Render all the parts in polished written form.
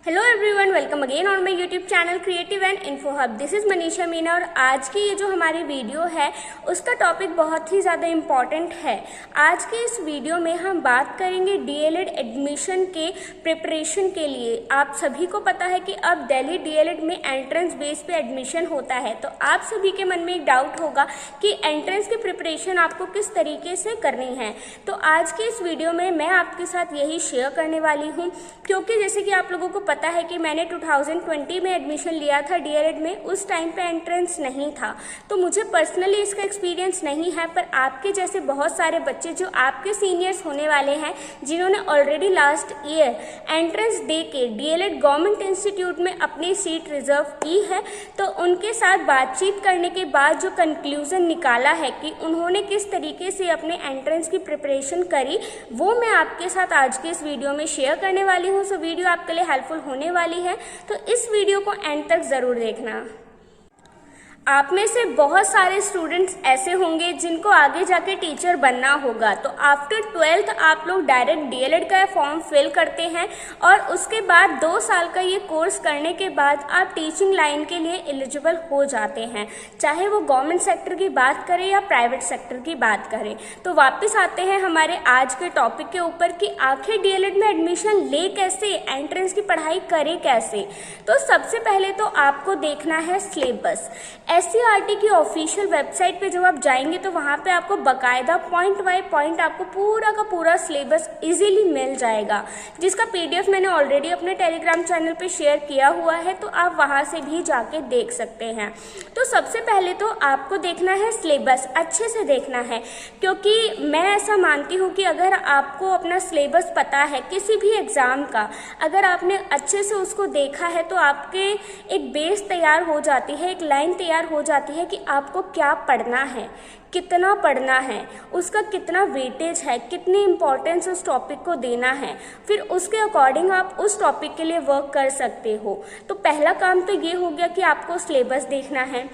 Hello everyone, welcome again on my YouTube channel creative and info hub. This is Manisha Meena और आज की ये जो हमारी वीडियो है उसका टॉपिक बहुत ही ज़्यादा इम्पॉर्टेंट है। आज के इस वीडियो में हम बात करेंगे डीएलएड एडमिशन के प्रिपरेशन के लिए। आप सभी को पता है कि अब दिल्ली डीएलएड में एंट्रेंस बेस पे एडमिशन होता है, तो आप सभी के मन में एक डाउट होगा कि एंट्रेंस की प्रिपरेशन आपको किस तरीके से करनी है। तो आज के इस वीडियो में मैं आपके साथ यही शेयर करने वाली हूँ, क्योंकि जैसे कि आप लोगों को पता है कि मैंने 2020 में एडमिशन लिया था डीएलएड में। उस टाइम पे एंट्रेंस नहीं था, तो मुझे पर्सनली इसका एक्सपीरियंस नहीं है। पर आपके जैसे बहुत सारे बच्चे जो आपके सीनियर्स होने वाले हैं, जिन्होंने ऑलरेडी लास्ट ईयर एंट्रेंस दे के डीएलएड गवर्नमेंट इंस्टीट्यूट में अपनी सीट रिजर्व की है, तो उनके साथ बातचीत करने के बाद जो कंक्लूजन निकाला है कि उन्होंने किस तरीके से अपने एंट्रेंस की प्रिपरेशन करी, वो मैं आपके साथ आज के इस वीडियो में शेयर करने वाली हूँ। सो वीडियो आपके लिए हेल्पफुल होने वाली है, तो इस वीडियो को एंड तक ज़रूर देखना। आप में से बहुत सारे स्टूडेंट्स ऐसे होंगे जिनको आगे जाके टीचर बनना होगा, तो आफ्टर 12th आप लोग डायरेक्ट डीएलएड का फॉर्म फिल करते हैं और उसके बाद 2 साल का ये कोर्स करने के बाद आप टीचिंग लाइन के लिए एलिजिबल हो जाते हैं, चाहे वो गवर्नमेंट सेक्टर की बात करें या प्राइवेट सेक्टर की बात करें। तो वापस आते हैं हमारे आज के टॉपिक के ऊपर कि आखिर डीएलएड में एडमिशन ले कैसे, एंट्रेंस की पढ़ाई करें कैसे। तो सबसे पहले तो आपको देखना है सिलेबस। एससीईआरटी की ऑफिशियल वेबसाइट पे जब आप जाएंगे तो वहाँ पे आपको बकायदा पॉइंट बाय पॉइंट आपको पूरा का पूरा सिलेबस इजीली मिल जाएगा, जिसका पीडीएफ मैंने ऑलरेडी अपने टेलीग्राम चैनल पे शेयर किया हुआ है, तो आप वहाँ से भी जाके देख सकते हैं। तो सबसे पहले तो आपको देखना है सिलेबस, अच्छे से देखना है, क्योंकि मैं ऐसा मानती हूँ कि अगर आपको अपना सिलेबस पता है किसी भी एग्ज़ाम का, अगर आपने अच्छे से उसको देखा है, तो आपके एक बेस तैयार हो जाती है, एक लाइन तैयार हो जाती है कि आपको क्या पढ़ना है, कितना पढ़ना है, उसका कितना वेटेज है, कितनी इम्पोर्टेंस उस टॉपिक को देना है। फिर उसके अकॉर्डिंग आप उस टॉपिक के लिए वर्क कर सकते हो। तो पहला काम तो ये हो गया कि आपको सिलेबस देखना है।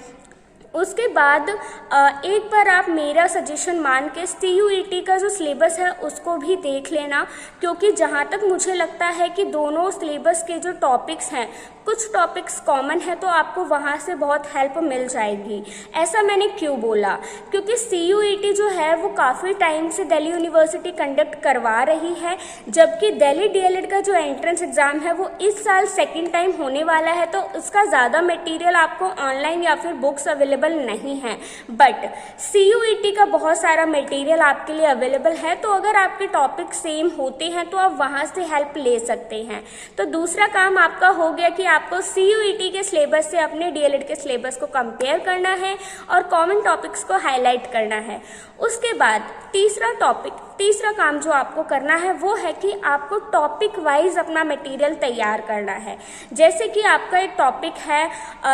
उसके बाद एक बार आप मेरा सजेशन मान के CUET का जो सिलेबस है उसको भी देख लेना, क्योंकि जहाँ तक मुझे लगता है कि दोनों सिलेबस के जो टॉपिक्स हैं, कुछ टॉपिक्स कॉमन है, तो आपको वहाँ से बहुत हेल्प मिल जाएगी। ऐसा मैंने क्यों बोला, क्योंकि CUET जो है वो काफ़ी टाइम से दिल्ली यूनिवर्सिटी कंडक्ट करवा रही है, जबकि दिल्ली डीएलएड का जो एंट्रेंस एग्ज़ाम है वो इस साल सेकेंड टाइम होने वाला है। तो उसका ज़्यादा मटेरियल आपको ऑनलाइन या फिर बुक्स अवेलेबल नहीं है, बट CUET का बहुत सारा मटेरियल आपके लिए अवेलेबल है। तो अगर आपके टॉपिक सेम होते हैं तो आप वहाँ से हेल्प ले सकते हैं। तो दूसरा काम आपका हो गया कि आपको CUET के सिलेबस से अपने डीएलएड के सिलेबस को कंपेयर करना है और कॉमन टॉपिक्स को हाईलाइट करना है। उसके बाद तीसरा काम जो आपको करना है वो है कि आपको टॉपिक वाइज अपना मटेरियल तैयार करना है। जैसे कि आपका एक टॉपिक है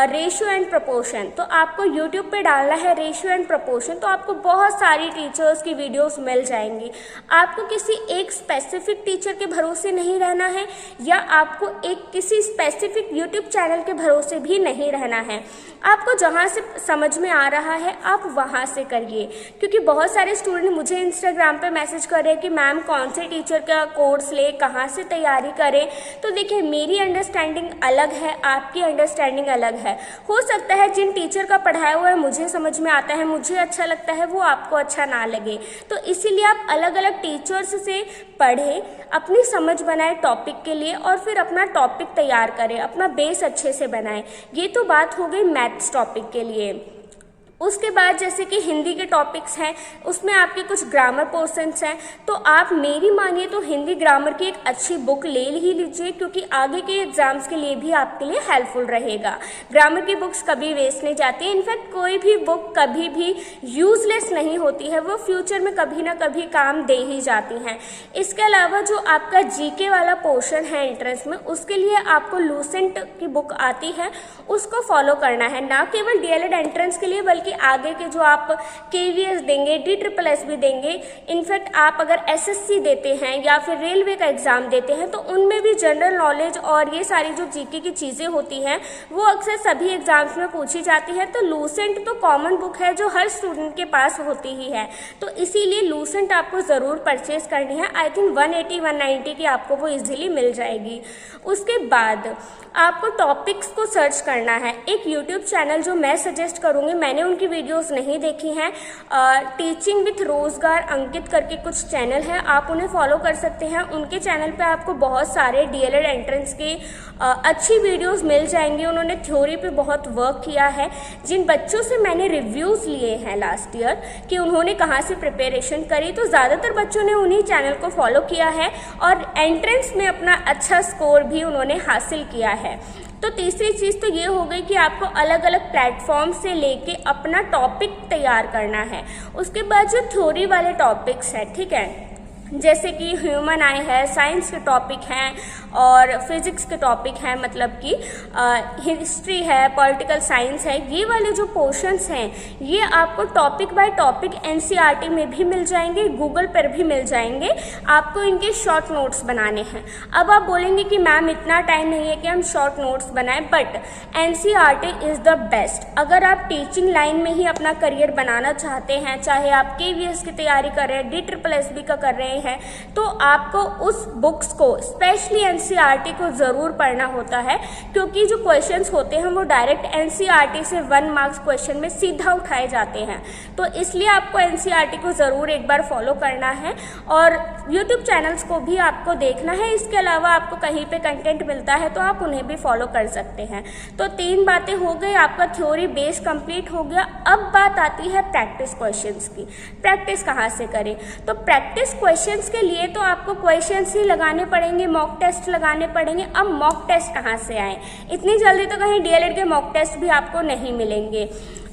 रेशियो एंड प्रोपोर्शन, तो आपको यूट्यूब पे डालना है रेशियो एंड प्रोपोर्शन, तो आपको बहुत सारी टीचर्स की वीडियोस मिल जाएंगी। आपको किसी एक स्पेसिफिक टीचर के भरोसे नहीं रहना है, या आपको किसी स्पेसिफिक यूट्यूब चैनल के भरोसे भी नहीं रहना है। आपको जहाँ से समझ में आ रहा है आप वहाँ से करिए, क्योंकि बहुत सारे स्टूडेंट मुझे इंस्टाग्राम पे मैसेज कर रहे हैं कि मैम कौन से टीचर का कोर्स ले, कहाँ से तैयारी करें। तो देखिए, मेरी अंडरस्टैंडिंग अलग है, आपकी अंडरस्टैंडिंग अलग है। हो सकता है जिन टीचर का पढ़ाया हुआ है मुझे समझ में आता है, मुझे अच्छा लगता है, वो आपको अच्छा ना लगे। तो इसीलिए आप अलग अलग टीचर्स से पढ़ें, अपनी समझ बनाएं टॉपिक के लिए और फिर अपना टॉपिक तैयार करें, अपना बेस अच्छे से बनाएं। ये तो बात हो गई मैथ्स टॉपिक के लिए। उसके बाद जैसे कि हिंदी के टॉपिक्स हैं, उसमें आपके कुछ ग्रामर पोर्शंस हैं, तो आप मेरी मानिए तो हिंदी ग्रामर की एक अच्छी बुक ले ही लीजिए, क्योंकि आगे के एग्जाम्स के लिए भी आपके लिए हेल्पफुल रहेगा। ग्रामर की बुक्स कभी वेस्ट नहीं जाती, इनफैक्ट कोई भी बुक कभी भी यूजलेस नहीं होती है, वो फ्यूचर में कभी ना कभी काम दे ही जाती हैं। इसके अलावा जो आपका जीके वाला पोर्शन है एंट्रेंस में, उसके लिए आपको लूसेंट की बुक आती है, उसको फॉलो करना है, ना केवल डीएलएड एंट्रेंस के लिए बल्कि बल्कि आगे के जो आप KVS देंगे, DSSS देंगे, इनफैक्ट आप अगर SSC देते हैं या फिर रेलवे का एग्ज़ाम देते हैं तो उनमें भी जनरल नॉलेज और ये सारी जो GK की चीज़ें होती हैं वो अक्सर सभी एग्ज़ाम्स में पूछी जाती है। तो लूसेंट तो कॉमन बुक है जो हर स्टूडेंट के पास होती ही है, तो इसीलिए लूसेंट आपको ज़रूर परचेज़ करनी है। आई थिंक 180-190 की आपको वो इजीली मिल जाएगी। उसके बाद आपको टॉपिक्स को सर्च करना है। एक यूट्यूब चैनल जो मैं सजेस्ट करूँगी, मैंने उनकी वीडियोस नहीं देखी हैं, टीचिंग विथ रोज़गार अंकित करके कुछ चैनल है, आप उन्हें फॉलो कर सकते हैं। उनके चैनल पे आपको बहुत सारे DLED एंट्रेंस की अच्छी वीडियोस मिल जाएंगी। उन्होंने थ्योरी पे बहुत वर्क किया है। जिन बच्चों से मैंने रिव्यूज़ लिए हैं लास्ट ईयर कि उन्होंने कहाँ से प्रिपरेशन करी, तो ज़्यादातर बच्चों ने उन्हीं चैनल को फॉलो किया है और एंट्रेंस में अपना अच्छा स्कोर भी उन्होंने हासिल किया है। तो तीसरी चीज़ तो ये हो गई कि आपको अलग अलग प्लेटफॉर्म से लेके अपना टॉपिक तैयार करना है। उसके बाद जो थ्योरी वाले टॉपिक्स हैं, ठीक है, जैसे कि ह्यूमन आई है, साइंस के टॉपिक हैं और फिज़िक्स के टॉपिक हैं, मतलब कि हिस्ट्री है, पॉलिटिकल साइंस है, ये वाले जो पोर्शंस हैं ये आपको टॉपिक बाय टॉपिक NCERT में भी मिल जाएंगे, गूगल पर भी मिल जाएंगे। आपको इनके शॉर्ट नोट्स बनाने हैं। अब आप बोलेंगे कि मैम इतना टाइम नहीं है कि हम शॉर्ट नोट्स बनाएं, but NCERT is the best. अगर आप टीचिंग लाइन में ही अपना करियर बनाना चाहते हैं, चाहे आप KVS की तैयारी कर रहे हैं, DSSS का कर रहे हैं, तो आपको उस बुक्स को, स्पेशली NCERT को ज़रूर पढ़ना होता है, क्योंकि जो क्वेश्चंस होते हैं वो डायरेक्ट NCERT से 1 मार्क्स क्वेश्चन में सीधा उठाए जाते हैं। तो इसलिए आपको NCERT को ज़रूर एक बार फॉलो करना है और यूट्यूब चैनल्स को भी आपको देखना है। इसके अलावा आपको कहीं पे कंटेंट मिलता है तो आप उन्हें भी फॉलो कर सकते हैं। तो 3 बातें हो गई, आपका थ्योरी बेस कंप्लीट हो गया। अब बात आती है प्रैक्टिस क्वेश्चंस की। प्रैक्टिस कहाँ से करें? तो प्रैक्टिस क्वेश्चंस के लिए तो आपको क्वेश्चंस ही लगाने पड़ेंगे, मॉक टेस्ट लगाने पड़ेंगे। अब मॉक टेस्ट कहाँ से आए? इतनी जल्दी तो कहीं DLED के मॉक टेस्ट भी आपको नहीं मिलेंगे।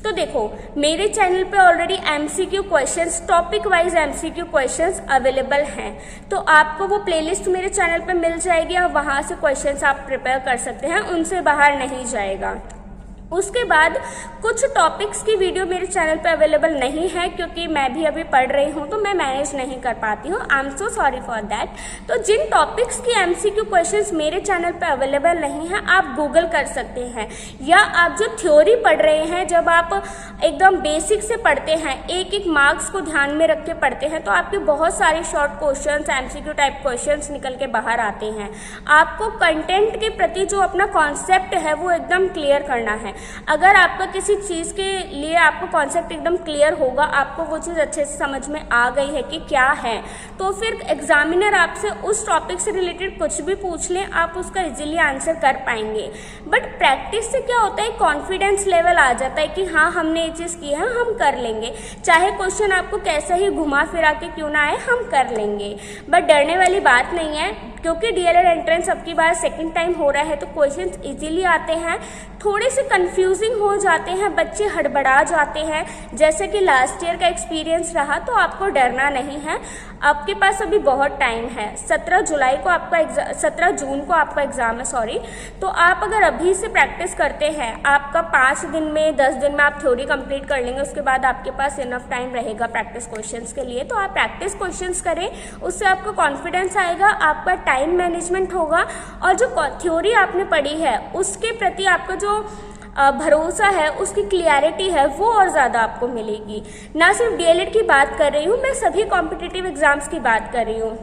तो देखो, मेरे चैनल पे already MCQ questions, topic wise MCQ questions available हैं, तो आपको वो प्लेलिस्ट मेरे चैनल पे मिल जाएगी और वहाँ से क्वेश्चंस आप प्रिपेयर कर सकते हैं, उनसे बाहर नहीं जाएगा। उसके बाद कुछ टॉपिक्स की वीडियो मेरे चैनल पे अवेलेबल नहीं है, क्योंकि मैं भी अभी पढ़ रही हूँ तो मैं मैनेज नहीं कर पाती हूँ। I am so sorry for that. तो जिन टॉपिक्स की MCQ क्वेश्चंस मेरे चैनल पे अवेलेबल नहीं है, आप गूगल कर सकते हैं, या आप जो थ्योरी पढ़ रहे हैं, जब आप एकदम बेसिक से पढ़ते हैं, एक एक मार्क्स को ध्यान में रख के पढ़ते हैं, तो आपके बहुत सारे short questions, MCQ type questions निकल के बाहर आते हैं। आपको कंटेंट के प्रति जो अपना कॉन्सेप्ट है वो एकदम क्लियर करना है। अगर आपका किसी चीज़ के लिए आपको कॉन्सेप्ट एकदम क्लियर होगा, आपको वो चीज़ अच्छे से समझ में आ गई है कि क्या है, तो फिर एग्जामिनर आपसे उस टॉपिक से रिलेटेड कुछ भी पूछ लें, आप उसका इजीली आंसर कर पाएंगे। बट प्रैक्टिस से क्या होता है, कॉन्फिडेंस लेवल आ जाता है कि हाँ हमने ये चीज़ की है, हम कर लेंगे, चाहे क्वेश्चन आपको कैसा ही घुमा फिरा के क्यों ना आए, हम कर लेंगे। बट डरने वाली बात नहीं है, क्योंकि DLED एंट्रेंस अब की बार सेकंड टाइम हो रहा है, तो क्वेश्चंस इजीली आते हैं, थोड़े से कंफ्यूजिंग हो जाते हैं, बच्चे हड़बड़ा जाते हैं, जैसे कि लास्ट ईयर का एक्सपीरियंस रहा। तो आपको डरना नहीं है, आपके पास अभी बहुत टाइम है। 17 जून को आपका एग्ज़ाम है, सॉरी। तो आप अगर अभी से प्रैक्टिस करते हैं, आपका 5 दिन में 10 दिन में आप थ्योरी कंप्लीट कर लेंगे, उसके बाद आपके पास इनफ टाइम रहेगा प्रैक्टिस क्वेश्चंस के लिए। तो आप प्रैक्टिस क्वेश्चंस करें, उससे आपको कॉन्फिडेंस आएगा, आपका टाइम मैनेजमेंट होगा, और जो थ्योरी आपने पढ़ी है उसके प्रति आपका जो भरोसा है, उसकी क्लियरिटी है, वो और ज़्यादा आपको मिलेगी। ना सिर्फ DLED की बात कर रही हूँ, मैं सभी कॉम्पिटिटिव एग्जाम्स की बात कर रही हूँ।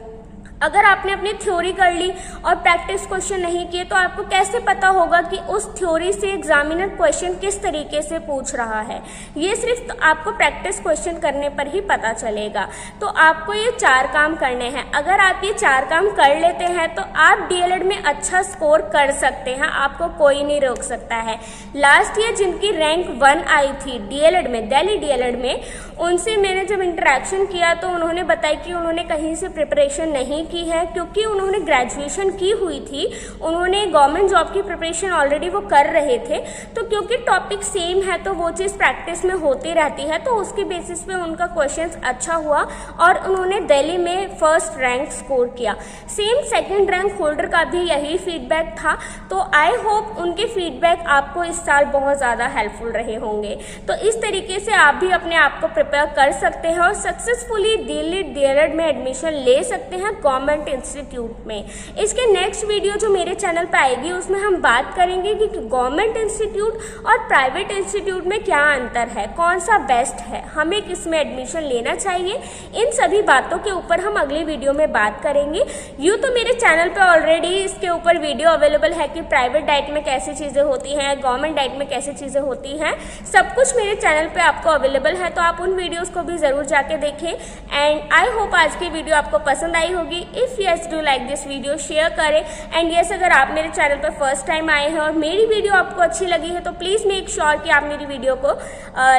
अगर आपने अपनी थ्योरी कर ली और प्रैक्टिस क्वेश्चन नहीं किए, तो आपको कैसे पता होगा कि उस थ्योरी से एग्जामिनर क्वेश्चन किस तरीके से पूछ रहा है? ये सिर्फ तो आपको प्रैक्टिस क्वेश्चन करने पर ही पता चलेगा। तो आपको ये 4 काम करने हैं। अगर आप ये 4 काम कर लेते हैं तो आप DLED में अच्छा स्कोर कर सकते हैं, आपको कोई नहीं रोक सकता है। लास्ट ईयर जिनकी रैंक 1 आई थी DLED में, दिल्ली DLED में, उनसे मैंने जब इंटरेक्शन किया तो उन्होंने बताया कि उन्होंने कहीं से प्रिपरेशन नहीं की है, क्योंकि उन्होंने ग्रेजुएशन की हुई थी, उन्होंने गवर्नमेंट जॉब की प्रिपरेशन ऑलरेडी वो कर रहे थे, तो क्योंकि टॉपिक सेम है तो वो चीज़ प्रैक्टिस में होती रहती है, तो उसके बेसिस पे उनका क्वेश्चंस अच्छा हुआ और उन्होंने दिल्ली में फर्स्ट रैंक स्कोर किया। सेम सेकंड रैंक होल्डर का भी यही फीडबैक था। तो आई होप उनके फीडबैक आपको इस साल बहुत ज़्यादा हेल्पफुल रहे होंगे। तो इस तरीके से आप भी अपने आप को प्रिपेयर कर सकते हैं और सक्सेसफुली दिल्ली DLED में एडमिशन ले सकते हैं गवर्नमेंट इंस्टीट्यूट में। इसके नेक्स्ट वीडियो जो मेरे चैनल पर आएगी उसमें हम बात करेंगे कि गवर्नमेंट इंस्टीट्यूट और प्राइवेट इंस्टीट्यूट में क्या अंतर है, कौन सा बेस्ट है, हमें किस में एडमिशन लेना चाहिए। इन सभी बातों के ऊपर हम अगली वीडियो में बात करेंगे। यूँ तो मेरे चैनल पे ऑलरेडी इसके ऊपर वीडियो अवेलेबल है कि प्राइवेट डाइट में कैसी चीज़ें होती हैं, गवर्नमेंट डाइट में कैसी चीज़ें होती हैं, सब कुछ मेरे चैनल पे आपको अवेलेबल है, तो आप उन वीडियोस को भी ज़रूर जाके देखें। एंड आई होप आज की वीडियो आपको पसंद आई होगी। If yes do like this video, share करें। एंड यस, अगर आप मेरे चैनल पर फर्स्ट टाइम आए हैं और मेरी वीडियो आपको अच्छी लगी है तो प्लीज़ मेक श्योर कि आप मेरी वीडियो को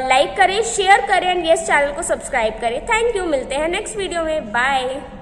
लाइक करें, शेयर करें एंड यस चैनल को सब्सक्राइब करें। थैंक यू, मिलते हैं नेक्स्ट वीडियो में, बाय।